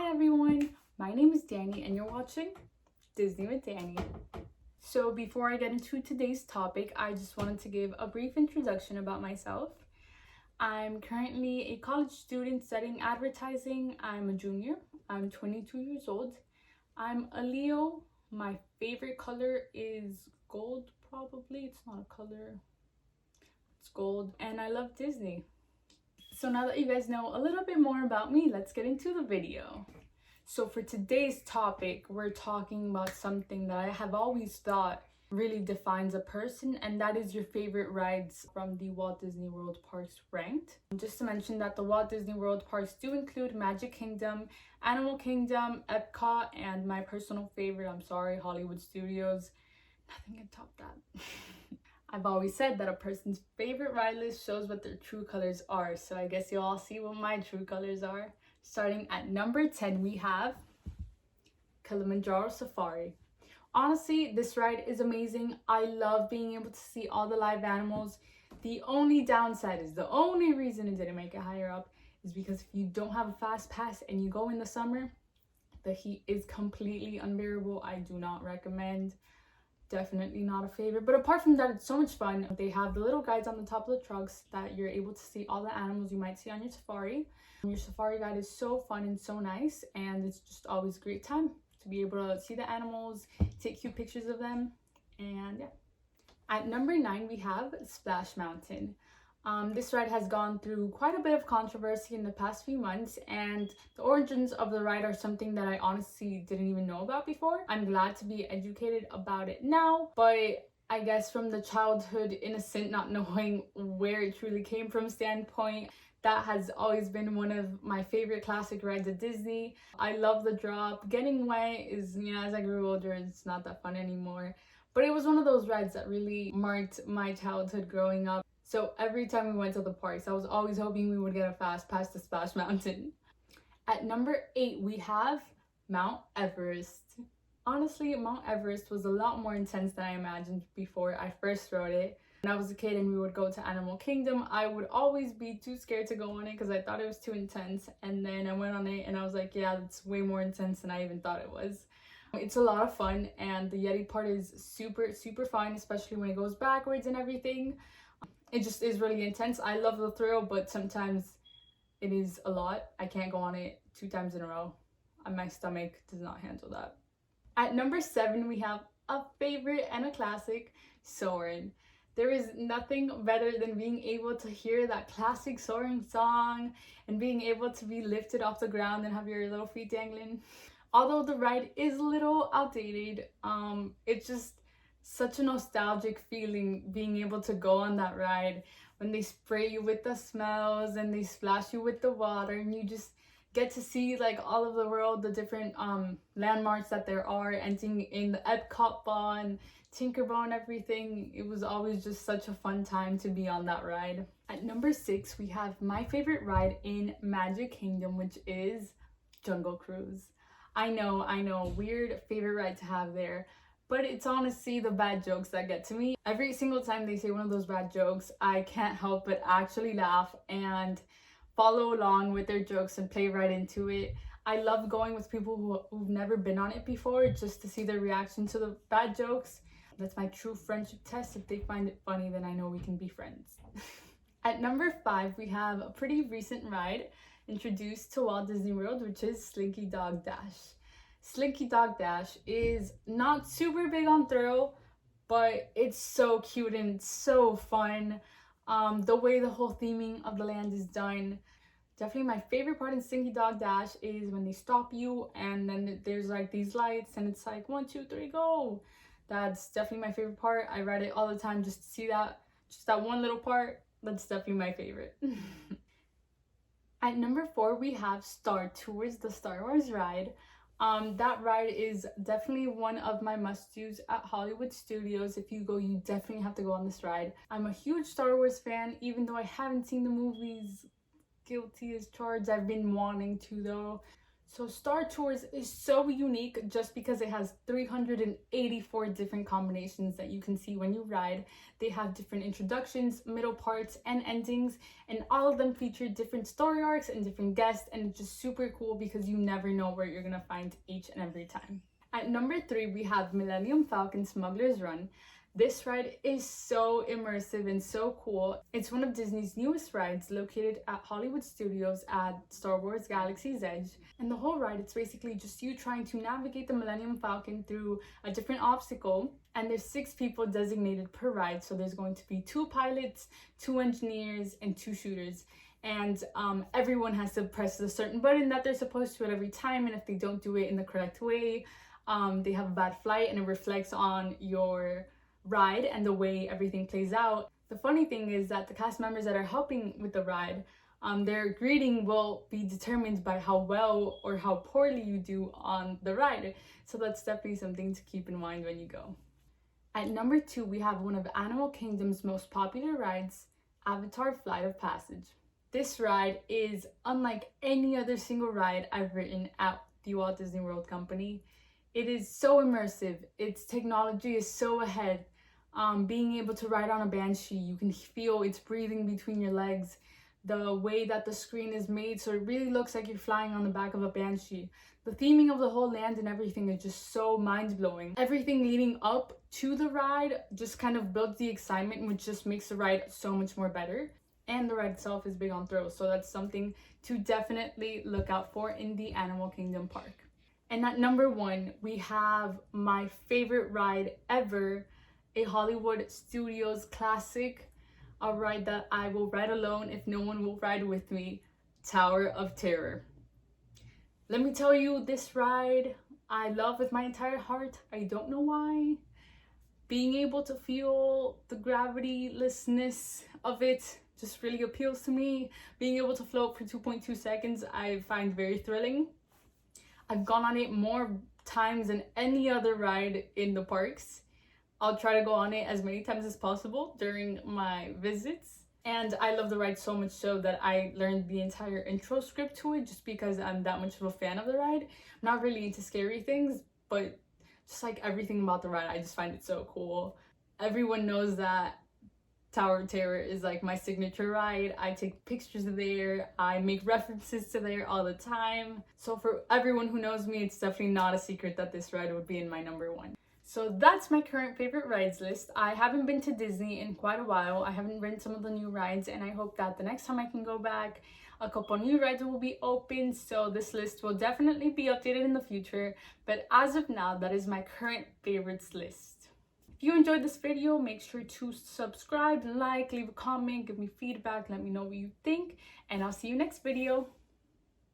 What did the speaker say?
Hi everyone, my name is Dani and you're watching Disney with Dani. So before I get into today's topic, I just wanted to give a brief introduction about myself. I'm currently a college student studying advertising. I'm a junior. I'm 22 years old. I'm a Leo. My favorite color is gold, probably. It's not a color. It's gold. And I love Disney. So now that you guys know a little bit more about me, let's get into the video. So for today's topic, we're talking about something that I have always thought really defines a person, and that is your favorite rides from the Walt Disney World parks ranked. Just to mention that the Walt Disney World parks do include Magic Kingdom, Animal Kingdom, Epcot, and my personal favorite, Hollywood Studios. Nothing can top that. I've always said that a person's favorite ride list shows what their true colors are, so I guess you'll all see what my true colors are. Starting at number 10, we have Kilimanjaro Safari. Honestly, this ride is amazing. I love being able to see all the live animals. The only downside is, the only reason it didn't make it higher up is because if you don't have a fast pass and you go in the summer, the heat is completely unbearable. I do not recommend. Definitely not a favorite, but apart from that, it's so much fun. They have the little guides on the top of the trucks that you're able to see all the animals you might see on your safari. Your safari guide is so fun and so nice, and it's just always a great time to be able to see the animals, take cute pictures of them, and yeah. At number 9, we have Splash Mountain. This ride has gone through quite a bit of controversy in the past few months, and the origins of the ride are something that I honestly didn't even know about before. I'm glad to be educated about it now, but I guess from the childhood innocent not knowing where it truly came from standpoint, that has always been one of my favorite classic rides at Disney. I love the drop. Getting wet is, as I grew older, it's not that fun anymore. But it was one of those rides that really marked my childhood growing up. So every time we went to the parks, I was always hoping we would get a fast pass to Splash Mountain. At number 8, we have Mount Everest. Honestly, Mount Everest was a lot more intense than I imagined before I first rode it. When I was a kid and we would go to Animal Kingdom, I would always be too scared to go on it because I thought it was too intense. And then I went on it and I was like, yeah, it's way more intense than I even thought it was. It's a lot of fun, and the Yeti part is super, super fun, especially when it goes backwards and everything. It just is really intense. I love the thrill, but sometimes it is a lot. I can't go on it 2 times in a row. My stomach does not handle that. At number 7, we have a favorite and a classic, Soarin'. There is nothing better than being able to hear that classic Soarin' song and being able to be lifted off the ground and have your little feet dangling. Although the ride is a little outdated, it's just such a nostalgic feeling being able to go on that ride when they spray you with the smells and they splash you with the water, and you just get to see like all of the world, the different landmarks that there are, ending in the Epcot Ball and Tinkerbell and everything. It was always just such a fun time to be on that ride. At number 6, we have my favorite ride in Magic Kingdom, which is Jungle Cruise. I know, weird favorite ride to have there, but it's honestly the bad jokes that get to me. Every single time they say one of those bad jokes, I can't help but actually laugh and follow along with their jokes and play right into it. I love going with people who've never been on it before just to see their reaction to the bad jokes. That's my true friendship test. If they find it funny, then I know we can be friends. At number 5, we have a pretty recent ride introduced to Walt Disney World, which is Slinky Dog Dash. Slinky Dog Dash is not super big on thrill, but it's so cute and it's so fun. The way the whole theming of the land is done. Definitely my favorite part in Slinky Dog Dash is when they stop you and then there's like these lights and it's like 1, 2, 3, go. That's definitely my favorite part. I ride it all the time just to see that, just that one little part. That's definitely my favorite. At number 4, we have Star Tours, the Star Wars ride. That ride is definitely one of my must-dos at Hollywood Studios. If you go, you definitely have to go on this ride. I'm a huge Star Wars fan, even though I haven't seen the movies. Guilty as charged. I've been wanting to though. So Star Tours is so unique just because it has 384 different combinations that you can see when you ride. They have different introductions, middle parts, and endings, and all of them feature different story arcs and different guests, and it's just super cool because you never know where you're gonna find each and every time. At number 3, we have Millennium Falcon Smuggler's Run. This ride is so immersive and so cool. It's one of Disney's newest rides, located at Hollywood Studios at Star Wars Galaxy's Edge. And the whole ride, it's basically just you trying to navigate the Millennium Falcon through a different obstacle. And there's 6 people designated per ride. So there's going to be 2 pilots, 2 engineers, and 2 shooters. And everyone has to press a certain button that they're supposed to at every time. And if they don't do it in the correct way, they have a bad flight, and it reflects on your ride and the way everything plays out. The funny thing is that the cast members that are helping with the ride, their grading will be determined by how well or how poorly you do on the ride. So that's definitely something to keep in mind when you go. At number 2, we have one of Animal Kingdom's most popular rides, Avatar Flight of Passage. This ride is unlike any other single ride I've ridden at the Walt Disney World Company. It is so immersive. Its technology is so ahead. Being able to ride on a Banshee, you can feel it's breathing between your legs. The way that the screen is made, so it really looks like you're flying on the back of a Banshee. The theming of the whole land and everything is just so mind-blowing. Everything leading up to the ride just kind of builds the excitement, which just makes the ride so much more better. And the ride itself is big on thrills, so that's something to definitely look out for in the Animal Kingdom park. And at number 1, we have my favorite ride ever, a Hollywood Studios classic, a ride that I will ride alone if no one will ride with me, Tower of Terror. Let me tell you, this ride I love with my entire heart. I don't know why. Being able to feel the gravitylessness of it just really appeals to me. Being able to float for 2.2 seconds, I find very thrilling. I've gone on it more times than any other ride in the parks. I'll try to go on it as many times as possible during my visits. And I love the ride so much so that I learned the entire intro script to it just because I'm that much of a fan of the ride. I'm not really into scary things, but just like everything about the ride, I just find it so cool. Everyone knows that Tower of Terror is like my signature ride. I take pictures there, I make references to there all the time. So for everyone who knows me, it's definitely not a secret that this ride would be in my number 1. So that's my current favorite rides list. I haven't been to Disney in quite a while. I haven't ridden some of the new rides, and I hope that the next time I can go back, a couple new rides will be open. So this list will definitely be updated in the future. But as of now, that is my current favorites list. If you enjoyed this video, make sure to subscribe, like, leave a comment, give me feedback, let me know what you think, and I'll see you next video.